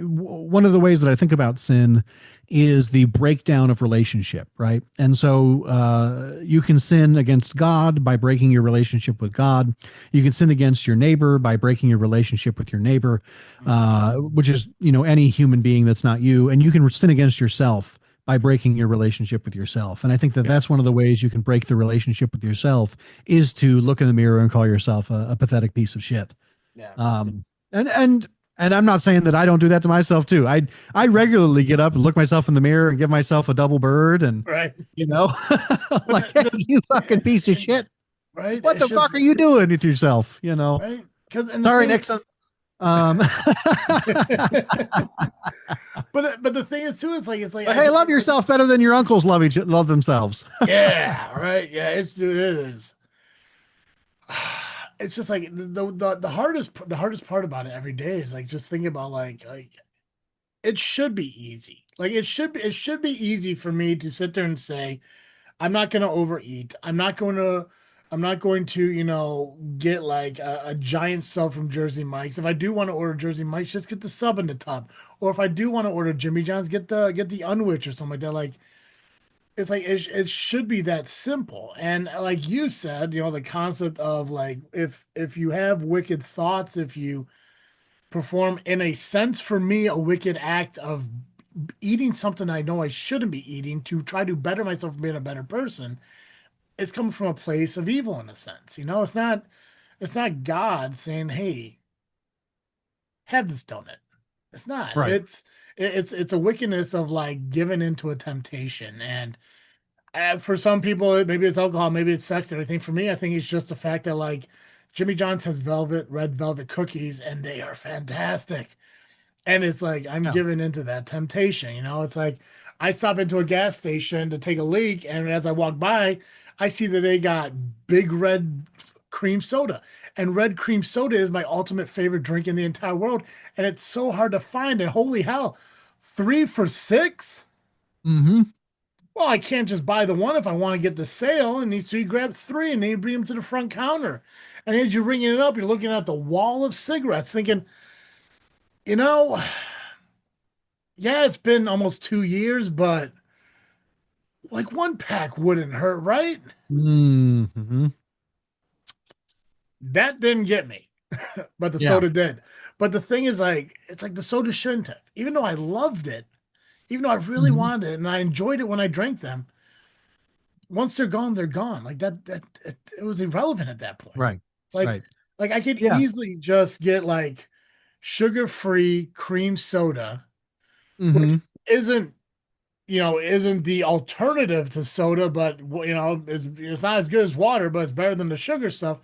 one of the ways that I think about sin is the breakdown of relationship, right? And so you can sin against God by breaking your relationship with God. You can sin against your neighbor by breaking your relationship with your neighbor, Mhm. which is any human being that's not you. And you can sin against yourself by breaking your relationship with yourself. And I think that Yeah. that's one of the ways you can break the relationship with yourself is to look in the mirror and call yourself a pathetic piece of shit. Yeah. um and I'm not saying that I don't do that to myself too. I regularly get up and look myself in the mirror and give myself a double bird and Right. you know But like, hey, you fucking piece of shit, right. what It's the fuck just are you doing with yourself? right. Because and the Sorry, thing, Nixon. um but the thing is too, it's like but I hey, think love yourself better than your uncles love themselves. yeah, right. Yeah, dude, it is. It's just like the hardest part about it every day is like just thinking about like it should be easy. Like it should be easy for me to sit there and say, I'm not going to overeat. I'm not going to, get like a giant sub from Jersey Mike's. If I do want to order Jersey Mike's, just get the sub in the tub. Or if I do want to order Jimmy John's, get the unwich or something like that. Like it's like it should be that simple. And like you said, the concept of like if you have wicked thoughts, if you perform in a sense for me a wicked act of eating something I know I shouldn't be eating to try to better myself from being a better person, it's coming from a place of evil in a sense. It's not God saying, "Hey, have this donut." It's not. Right. It's a wickedness of like giving into a temptation. And for some people, maybe it's alcohol, maybe it's sex, everything. For me, I think it's just the fact that like Jimmy John's has red velvet cookies, and they are fantastic. And it's like I'm Yeah. giving into that temptation. It's like I stop into a gas station to take a leak, and as I walk by, I see that they got big red cream soda. And red cream soda is my ultimate favorite drink in the entire world. And it's so hard to find. And holy hell, 3 for $6? Mm-hmm. Well, I can't just buy the one if I want to get the sale. So you grab three and then you bring them to the front counter. And as you're ringing it up, you're looking at the wall of cigarettes thinking, you know, yeah, it's been almost 2 years, but like one pack wouldn't hurt, right? Mm-hmm. That didn't get me, but the Yeah. soda did. But the thing is, like, it's like the soda shouldn't have. Even though I loved it, even though I really Hmm. wanted it and I enjoyed it when I drank them, once they're gone, they're gone. Like it was irrelevant at that point. Right. Like, Right. like I could Yeah. easily just get like sugar-free cream soda, which Hmm. isn't isn't the alternative to soda, but it's not as good as water, but it's better than the sugar stuff.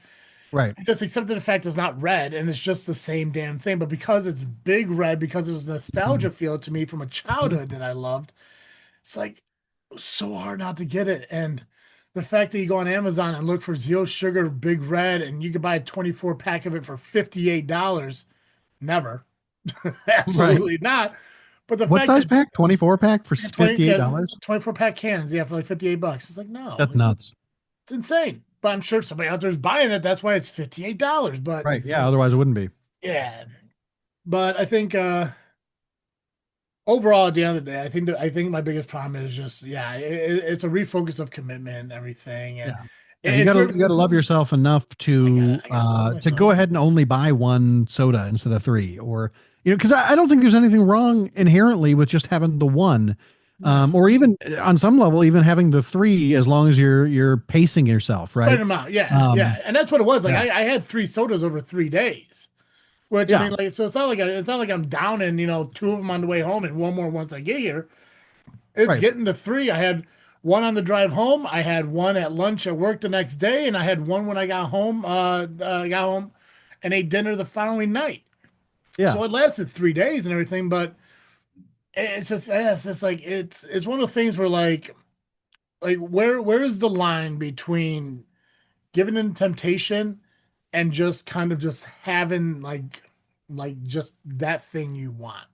Right. I just accepted the fact it's not red and it's just the same damn thing. But because it's big red, because there's a nostalgia feel to me from a Mhm. childhood that I loved, it's like so hard not to get it. And the fact that you go on Amazon and look for zero sugar big red and you can buy a 24 pack of it for $58, never. Right. Absolutely not. But the What fact size that pack? 24 pack for yeah, 20 yeah, $58? 24 pack cans, yeah, for like $58. It's like, no, That's nuts. it's insane. But I'm sure somebody out there is buying it. That's why it's $58. But Right. Yeah. Otherwise, it wouldn't be. yeah, but I think overall at the end of the day, I think my biggest problem is just yeah, it's a refocus of commitment and everything. And Yeah. Yeah. it's You weird. gotta love yourself enough I gotta love to go myself. ahead and only buy one soda instead of three, or because I don't think there's anything wrong inherently with just having the one, No. or even on some level, even having the three, as long as you're pacing yourself, Right right? amount, yeah, Um, yeah. And that's what it was. Like yeah. I had 3 sodas over 3 days. Which I Yeah. mean, like, so it's not like I'm down and two of them on the way home and one more once I get here. It's Right. getting to three. I had one on the drive home. I had one at lunch at work the next day, and I had one when I got home and ate dinner the following night. Yeah. So it lasted 3 days and everything. But it's like it's one of the things where like where is the line between giving in temptation and just kind of just having like just that thing you want,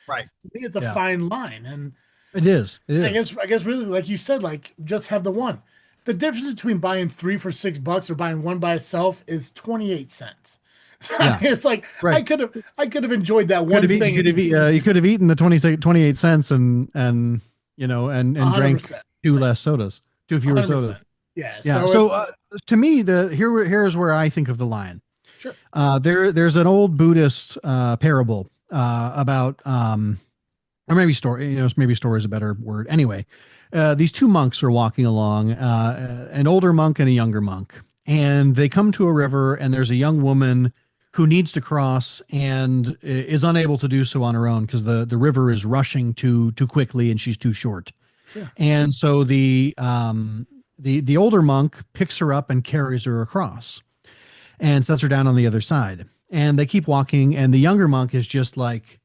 Right. I think it's a Yeah. fine line. And It is. It I is. guess I guess really like you said, like just have the one. The difference between buying three for $6 or buying one by itself is 28 cents. I Yeah. mean, it's like I Right. could have I could have enjoyed that Could one have thing. It's you could have eaten the 28 cents and and drank 100%. two fewer sodas. 100%. Yeah. Yeah. So So it's to me, here's where I think of the line. sure. There's an old Buddhist parable about or maybe story. Maybe story is a better word. Anyway, these two monks are walking along, an older monk and a younger monk, and they come to a river, and there's a young woman who needs to cross and is unable to do so on her own because the river is rushing too quickly and she's too short. Yeah. And so the older monk picks her up and carries her across and sets her down on the other side. And they keep walking, and the younger monk is just like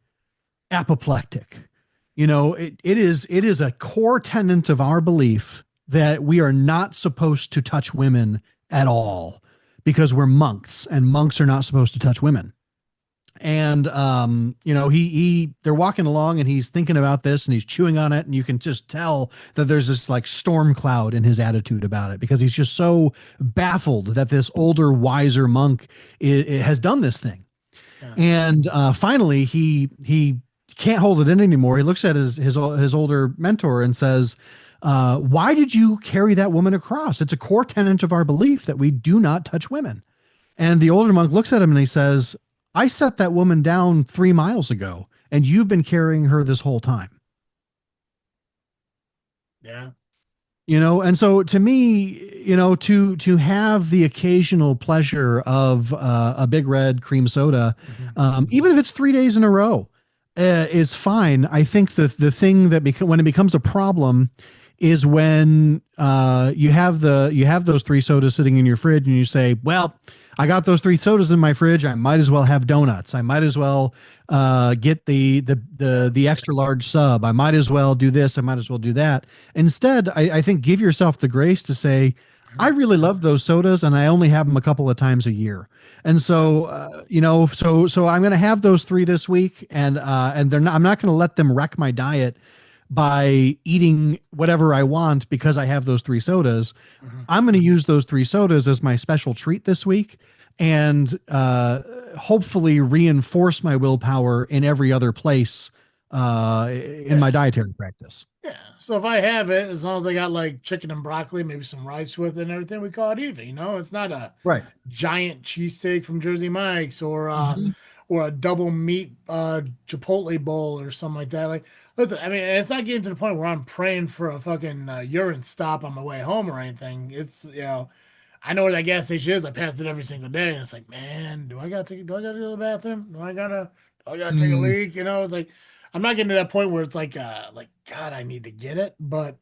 apoplectic. It is a core tenet of our belief that we are not supposed to touch women at all because we're monks, and monks are not supposed to touch women. And they're walking along and he's thinking about this and he's chewing on it, and you can just tell that there's this like storm cloud in his attitude about it, because he's just so baffled that this older, wiser monk has done this thing. Yeah. And finally, he can't hold it in anymore. He looks at his older mentor and says, "Why did you carry that woman across? It's a core tenet of our belief that we do not touch women." And the older monk looks at him and he says, "I set that woman down 3 miles ago, and you've been carrying her this whole time." Yeah. And so to me, to have the occasional pleasure of a big red cream soda, Mhm. even if it's 3 days in a row, is fine. I think the thing that when it becomes a problem is when you have those three sodas sitting in your fridge and you say, well, I got those three sodas in my fridge, I might as well have donuts, I might as well get the extra large sub, I might as well do this, I might as well do that. Instead, I think give yourself the grace to say, I really love those sodas and I only have them a couple of times a year. And so, so I'm going to have those three this week, and I'm not going to let them wreck my diet by eating whatever I want because I have those three sodas. Mhm. I'm going to use those three sodas as my special treat this week, and hopefully reinforce my willpower in every other place in Yeah. my dietary practice. Yeah. So if I have it, as long as I got like chicken and broccoli, maybe some rice with it and everything, we call it even. It's not a Right. giant cheesesteak from Jersey Mike's Mhm. or a double meat Chipotle bowl or something like that. Like, listen, I mean, it's not getting to the point where I'm praying for a fucking urine stop on my way home or anything. It's I know where that gas station is. I pass it every single day, and it's like, man, do I gotta go to the bathroom? Do I gotta take a Mm, leak? It's like I'm not getting to that point where it's like God, I need to get it, but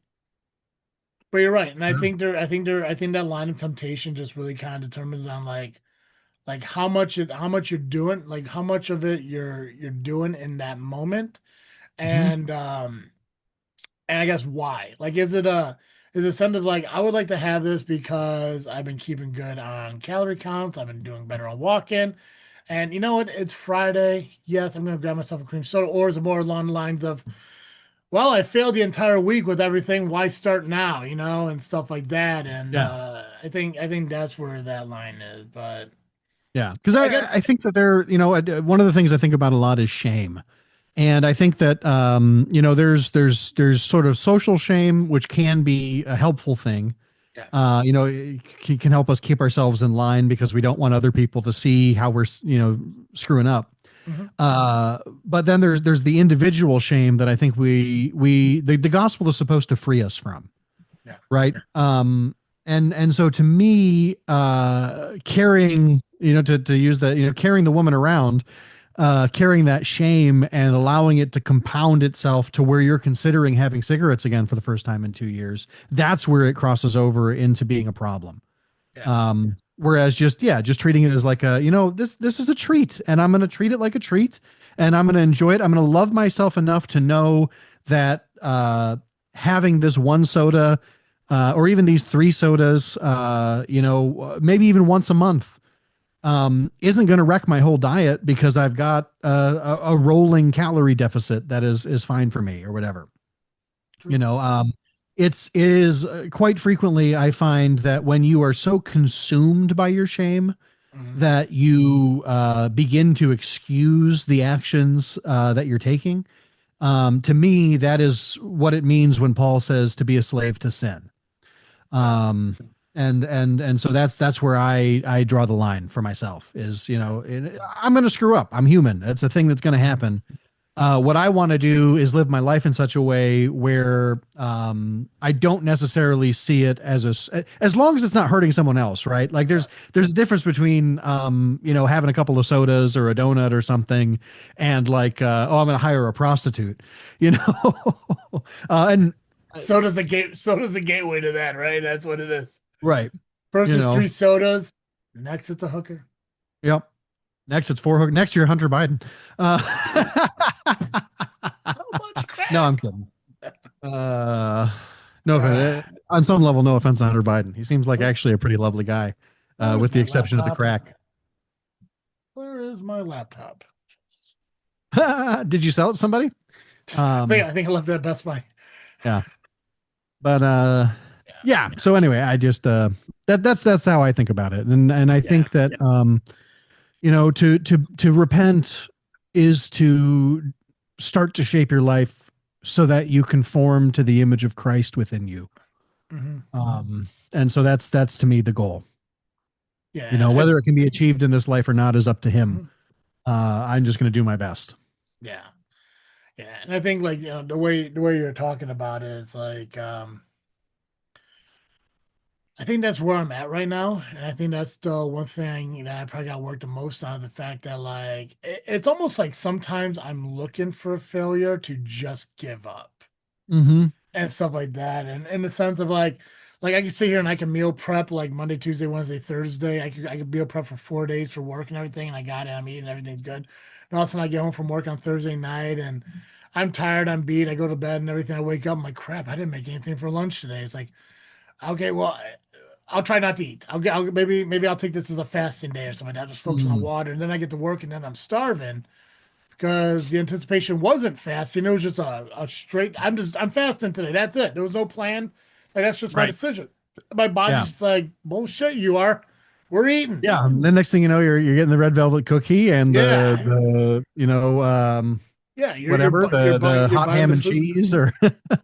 you're right, and I think that line of temptation just really kind of determines on like how much you're doing, like how much of it you're doing in that moment, mhm, and I guess why? Like, is it something like I would like to have this because I've been keeping good on calorie counts, I've been doing better on walking, and you know what? It's Friday. Yes, I'm gonna grab myself a cream soda, or is it more along the lines of, well, I failed the entire week with everything. Why start now? And stuff like that. And yeah. I think that's where that line is. But Yeah, because I I guess, I think that one of the things I think about a lot is shame. And I think that there's sort of social shame, which can be a helpful thing. yeah. It can help us keep ourselves in line because we don't want other people to see how we're screwing up. Hmm. But then there's the individual shame that I think the gospel is supposed to free us from, Yeah. right? And so to me, carrying, to use that, carrying the woman around, carrying that shame and allowing it to compound itself to where you're considering having cigarettes again for the first time in 2 years, that's where it crosses over into being a problem. Yeah. Whereas just treating it as like this is a treat, and I'm going to treat it like a treat, and I'm going to enjoy it. I'm going to love myself enough to know that having this one soda, or even these three sodas, maybe even once a month, isn't going to wreck my whole diet because I've got a rolling calorie deficit that is fine for me or whatever. You True. know, it is quite frequently I find that when you are so consumed by your shame Hmm. that you begin to excuse the actions that you're taking. To me, that is what it means when Paul says to be a slave to sin. Yeah. Um, and so that's where I draw the line for myself is, Yeah. I'm going to screw up. I'm human. That's a thing that's going to happen. What I want to do is live my life in such a way where I don't necessarily see it as long as it's not hurting someone else, right? Like Yeah. there's a difference between having a couple of sodas or a donut or something, and like I'm going to hire a prostitute, you know, and So does the gateway to that, right? That's what it is. right, First you it's know, three sodas. Next it's a hooker. yep. Next it's four hook. Next year Hunter Biden. Uh, So much no, I'm crack. kidding. Uh, no, Ah, on some level, no offense to Hunter Biden. He seems like oh, actually a pretty lovely guy, where is with the my exception of the laptop? crack. Where is my laptop? Did you sell it to somebody? Um, I think I left it at Best Buy. yeah, but Yeah, yeah. yeah, So anyway, I just that's how I think about it, and I yeah. think that to repent is to start to shape your life so that you conform to the image of Christ within you. Hmm. And so that's to me the goal. Yeah, Whether it can be achieved in this life or not is up to him. mhm. I'm just going to do my best. Yeah, yeah. And I think like the way you're talking about it is like I think that's where I'm at right now, and I think that's the one thing I probably got worked the most on is the fact that like it's almost like sometimes I'm looking for a failure to just give up Mm-hmm. and stuff like that. And in the sense of like I can sit here and I can meal prep like Monday, Tuesday, Wednesday, Thursday. I could meal prep for 4 days for work and everything, and I got it. I'm eating, everything's good. And all of a sudden I get home from work on Thursday night and I'm tired, I'm beat, I go to bed and everything. I wake up, I'm like, crap, I didn't make anything for lunch today. It's like, okay, well, I'll try not to eat. Maybe I'll take this as a fasting day or something like that. Just focus on Mm-hmm. water, and then I get to work, and then I'm starving because the anticipation wasn't fasting. It was just a straight. I'm fasting today. That's it. There was no plan. Like that's just my Right. decision. My Yeah. body's just like bullshit. You are. We're eating. Yeah. And then next thing you know, you're getting the red velvet cookie and the Yeah, the yeah. You're you're whatever bu- you're the buying you're hot buying ham the and food. cheese or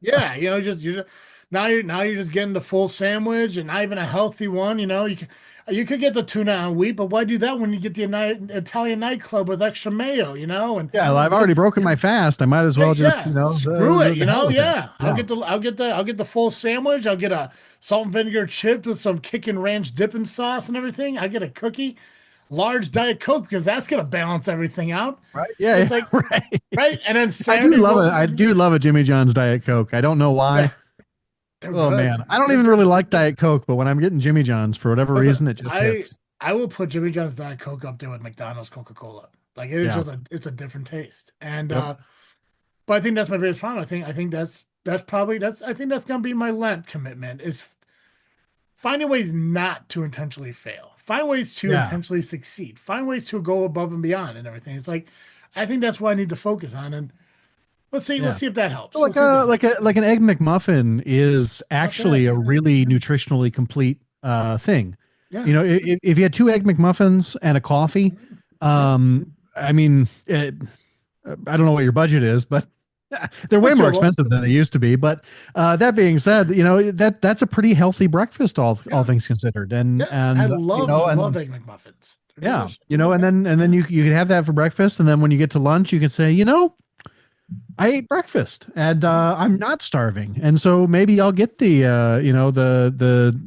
Yeah, just now you're just getting the full sandwich and not even a healthy one. You could get the tuna on wheat, but why do that when you get the Italian nightclub with extra mayo? And yeah. Well, I've it, already broken my fast. I might as well right, just yeah, screw it. the hell with it. Yeah, I'll Yeah. get the full sandwich. I'll get a salt and vinegar chips with some kicking ranch dipping sauce and everything. I get a cookie, large Diet Coke because that's gonna balance everything out. Right. Yeah. It's like Yeah. Right. right, and then I do Saturday love it. rolls I around. do love a Jimmy John's Diet Coke. I don't know Yeah, why. they're Oh good. man, I don't They're even good. really like Diet Coke, but when I'm getting Jimmy John's for whatever Listen, reason, it just I hits. I will put Jimmy John's Diet Coke up there with McDonald's Coca-Cola. Like it is Yeah. just it's a different taste. And Yep. but I think that's my biggest problem. I think that's probably that's I think that's gonna be my Lent commitment is finding ways not to intentionally fail. Find ways to Yeah. intentionally succeed. Find ways to go above and beyond and everything. It's like I think that's what I need to focus on. And let's Yeah. see if that helps. Like Let's see if that helps. an egg McMuffin is Not bad. actually a really nutritionally complete thing. Yeah. If you had two egg McMuffins and a coffee, Yeah. I mean, I don't know what your budget is, but they're way It's more doable. expensive than they used to be. But that being said, that's a pretty healthy breakfast, all Yeah. things considered, and Yeah. I and love I love egg McMuffins. They're yeah, delicious. and Yeah. then you can have that for breakfast, and then when you get to lunch, you can say, I ate breakfast and I'm not starving, and so maybe I'll get the the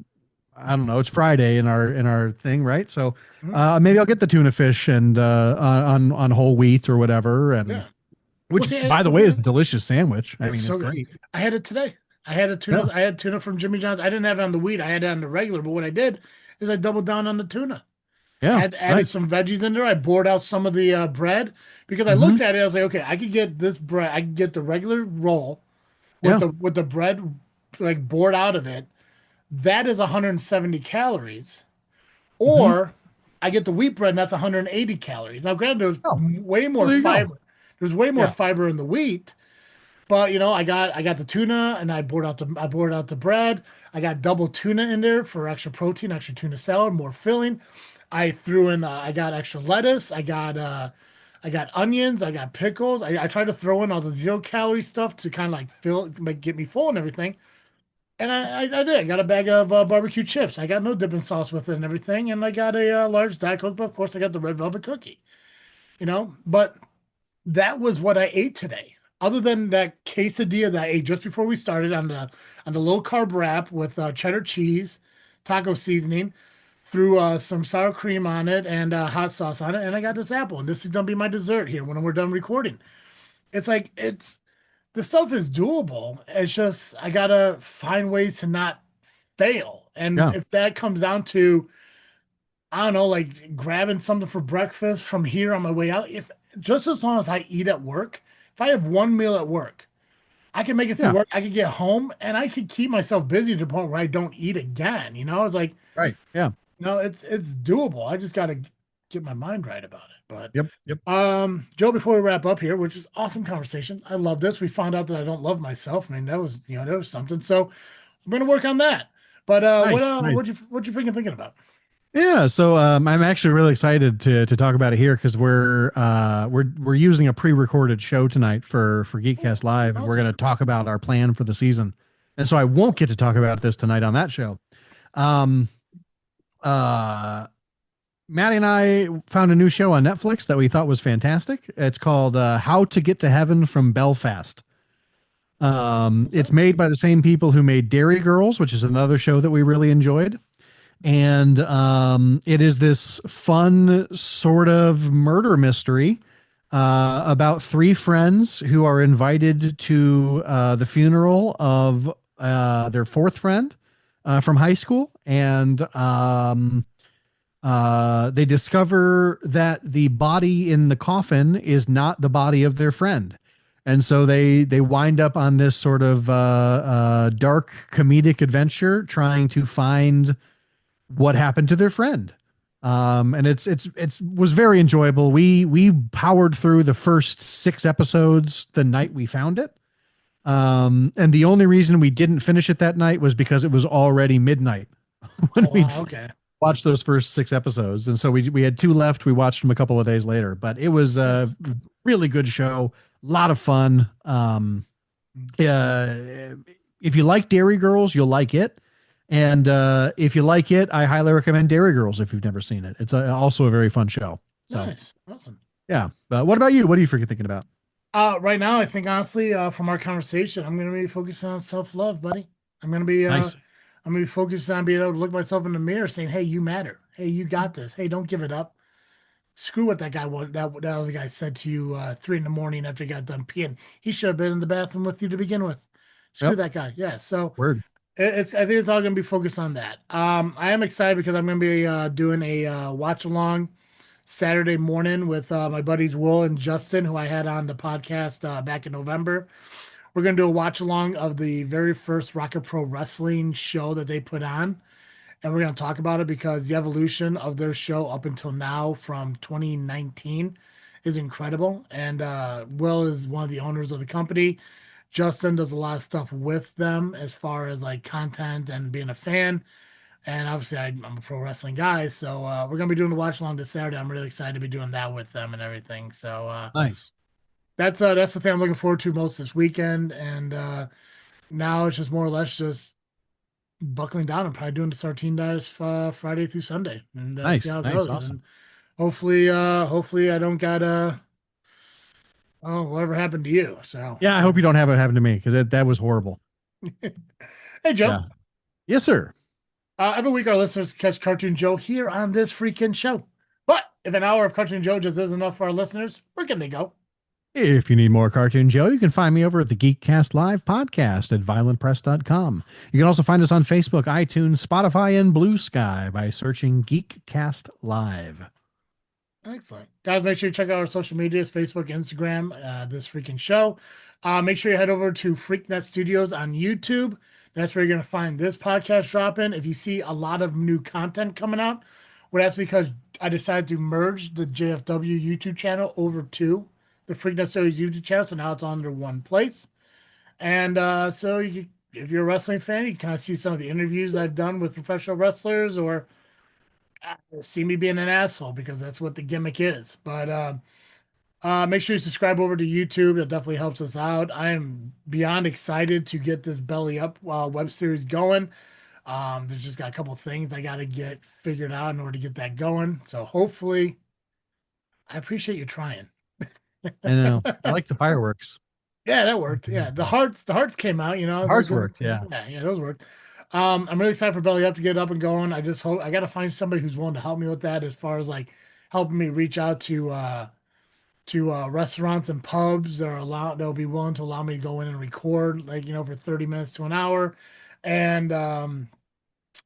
I don't know, it's Friday in our thing, right? So Mhm. maybe I'll get the tuna fish and on whole wheat or whatever, and Yeah. Well, which see, by the way is a delicious sandwich. I it's mean, it's so good. great. I had it today. Yeah, I had tuna from Jimmy John's. I didn't have it on the wheat. I had it on the regular. But what I did is I doubled down on the tuna. yeah, Added nice. some veggies in there. I bored out some of the bread because I Hmm. looked at it. I was like, okay, I could get this bread. I could get the regular roll with Yeah. the bread like bored out of it. That is 170 calories. Hmm. Or I get the wheat bread and that's 180 calories. Now, granted, Oh, way well, more there you go. fiber. There's way more Yeah. fiber in the wheat. But I got the tuna and I bored out the bread. I got double tuna in there for extra protein, extra tuna salad, more filling. I threw in I got extra lettuce. I got onions. I got pickles. I tried to throw in all the 0 calorie stuff to kind of like get me full and everything. And I did. I got a bag of barbecue chips. I got no dipping sauce with it and everything. And I got a large Diet Coke. But of course, I got the red velvet cookie. But that was what I ate today. Other than that quesadilla that I ate just before we started on the low carb wrap with cheddar cheese, taco seasoning, threw some sour cream on it and hot sauce on it, and I got this apple. And this is gonna be my dessert here when we're done recording. It's like the stuff is doable. It's just I gotta find ways to not fail. And Yeah. if that comes down to I don't know, like grabbing something for breakfast from here on my way out. If just as long as I eat at work, if I have one meal at work, I can make it through Yeah. work. I could get home and I could keep myself busy to the point where I don't eat again. It's like, Right. Yeah. it's doable. I just gotta get my mind right about it. But Yep. Yep. Joe, before we wrap up here, which is awesome conversation. I love this. We found out that I don't love myself. I mean, that was, that was something. So I'm gonna work on that. But Nice. Nice. what you freaking thinking about? Yeah, so I'm actually really excited to talk about it here because we're using a pre-recorded show tonight for Oh, Geekcast Live, and we're awesome. going to talk about our plan for the season. And so I won't get to talk about this tonight on that show. Um, uh, Maddie and I found a new show on Netflix that we thought was fantastic. It's called How to Get to Heaven from Belfast. It's Okay. made by the same people who made Dairy Girls, which is another show that we really enjoyed. And it is this fun sort of murder mystery about three friends who are invited to the funeral of their fourth friend from high school, and they discover that the body in the coffin is not the body of their friend. And so they wind up on this sort of dark comedic adventure trying to find what happened to their friend. And it's was very enjoyable. We powered through the first 6 episodes the night we found it. And the only reason we didn't finish it that night was because it was already midnight when Oh we wow, okay. watched those first 6 episodes. And so we had two left. We watched them a couple of days later, but it was a Nice. really good show. A lot of fun. Uh, if you like Dairy Girls, you'll like it. And if you like it, I highly recommend Dairy Girls if you've never seen it. It's also a very fun show. So Nice. Awesome. yeah. What about you? What are you freaking thinking about? Right now, I think honestly, from our conversation, I'm gonna be focusing on self-love, buddy. I'm gonna be Nice. I'm gonna be focused on being able to look myself in the mirror saying, hey, you matter. Hey, you got this. Hey, don't give it up. Screw what that guy was that other guy said to you 3 in the morning after he got done peeing. He should have been in the bathroom with you to begin with. Screw Yep. that guy. Yeah. So Word. I think it's all gonna be focused on that. I am excited because I'm gonna be doing a watch along Saturday morning with my buddies Will and Justin, who I had on the podcast back in November. We're going to do a watch along of the very first Rocket Pro Wrestling show that they put on. And we're going to talk about it because the evolution of their show up until now from 2019 is incredible. And Will is one of the owners of the company. Justin does a lot of stuff with them as far as like content and being a fan. And obviously, I'm a pro wrestling guy, so we're gonna be doing the watch along this Saturday. I'm really excited to be doing that with them and everything. So Nice. that's the thing I'm looking forward to most this weekend. And now it's just more or less just buckling down and probably doing the Sartine Dice Friday through Sunday, and see Nice. how it Nice. goes. Awesome. And hopefully I don't got oh whatever happened to you. So Yeah. I hope you don't have it happen to me because that was horrible. hey Joe, Yeah. Yes, sir. every week our listeners catch Cartoon Joe here on this freaking show. But if an hour of Cartoon Joe just isn't enough for our listeners, where can they go? If you need more Cartoon Joe, you can find me over at the Geekcast Live podcast at violentpress.com. You can also find us on Facebook, iTunes, Spotify, and Blue Sky by searching Geekcast Live. Excellent. Guys, make sure you check out our social medias, Facebook, Instagram, this freaking show. Make sure you head over to FreakNet Studios on YouTube. That's where you're going to find this podcast dropping. If you see a lot of new content coming out, well, that's because I decided to merge the JFW YouTube channel over to the FreakNet Studios YouTube channel. So now it's all under one place. And so if you're a wrestling fan, you kind of see some of the interviews I've done with professional wrestlers or see me being an asshole because that's what the gimmick is. But make sure you subscribe over to YouTube. That definitely helps us out. I am beyond excited to get this Belly Up web series going. There's just got a couple things I got to get figured out in order to get that going. So hopefully, I appreciate you trying. I know. I like the fireworks. Yeah, that worked. Yeah, the hearts came out. The Those hearts worked. Yeah. yeah, those worked. I'm really excited for Belly Up to get up and going. I just hope I got to find somebody who's willing to help me with that as far as like helping me reach out to restaurants and pubs that are allowed they'll be willing to allow me to go in and record like for 30 minutes to an hour. And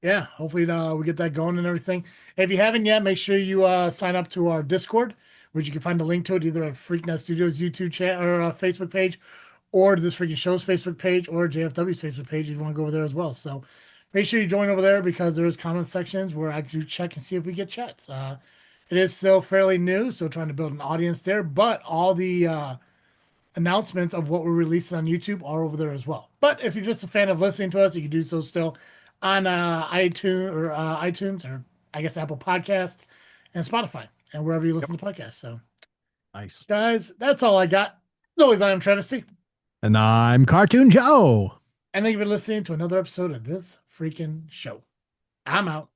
yeah, hopefully we get that going and everything. If you haven't yet, make sure you sign up to our Discord, which you can find a link to it either at FreakNet Studios YouTube channel or Facebook page, or this freaking show's Facebook page, or JFW's Facebook page if you want to go over there as well. So make sure you join over there because there's comment sections where I do check and see if we get chats. It is still fairly new, so trying to build an audience there, but all the announcements of what we're releasing on YouTube are over there as well. But if you're just a fan of listening to us, you can do so still on iTunes or I guess Apple Podcast and Spotify and wherever you Yep. listen to podcasts. So, Nice. guys, that's all I got. As always, I am Travesty, And I'm Cartoon Joe. and thank you for listening to another episode of this freaking show. I'm out.